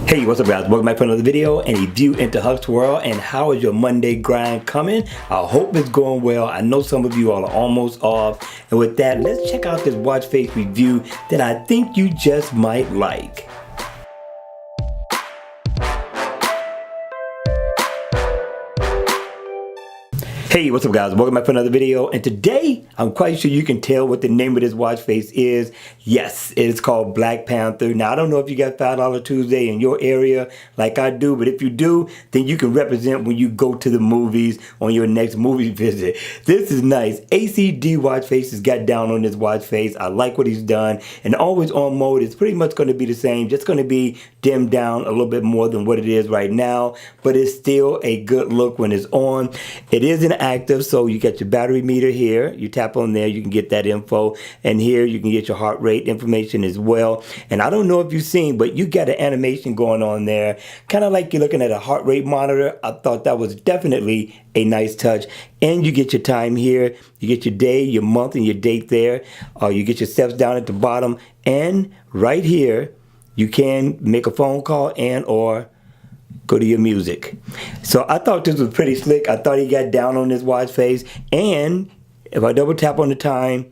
Hey, what's up guys? Welcome back for another video and a view into Huck's world. And how is your Monday grind coming? I hope it's going well. I know some of you all are almost off. And with that, let's check out this watch face review that I think you just might like. Hey, what's up guys? Welcome back for another video, and today I'm quite sure you can tell what the name of this watch face is. Yes, it's called Black Panther. Now I don't know if you got $5 Tuesday in your area like I do, but if you do, then you can represent when you go to the movies on your next movie visit. This is nice. ACD watch face has got down on this watch face. I like what he's done, and always on mode is pretty much going to be the same, just going to be dimmed down a little bit more than what it is right now, but it's still a good look when it's on. It is an active, so you get your battery meter here. You tap on there, you can get that info, and here you can get your heart rate information as well. And I don't know if you've seen, but you got an animation going on there, kind of like you're looking at a heart rate monitor. I thought that was definitely a nice touch. And you get your time here, you get your day, your month, and your date there. You get your steps down at the bottom, and right here you can make a phone call and or go to your music. So I thought this was pretty slick. I thought he got down on this watch face. And if I double tap on the time,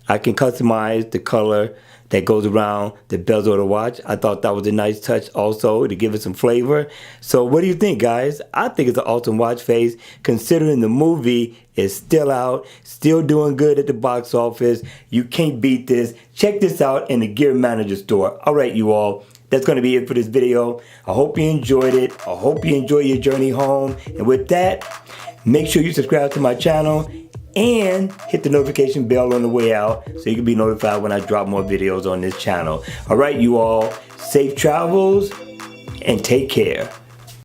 I can customize the color that goes around the bezel of the watch. I thought that was a nice touch also to give it some flavor. So what do you think, guys? I think it's an awesome watch face considering the movie is still out, still doing good at the box office. You can't beat this. Check this out in the Gear Manager store. All right, you all. That's going to be it for this video. I hope you enjoyed it. I hope you enjoy your journey home. And with that, make sure you subscribe to my channel and hit the notification bell on the way out so you can be notified when I drop more videos on this channel. All right, you all, safe travels and take care.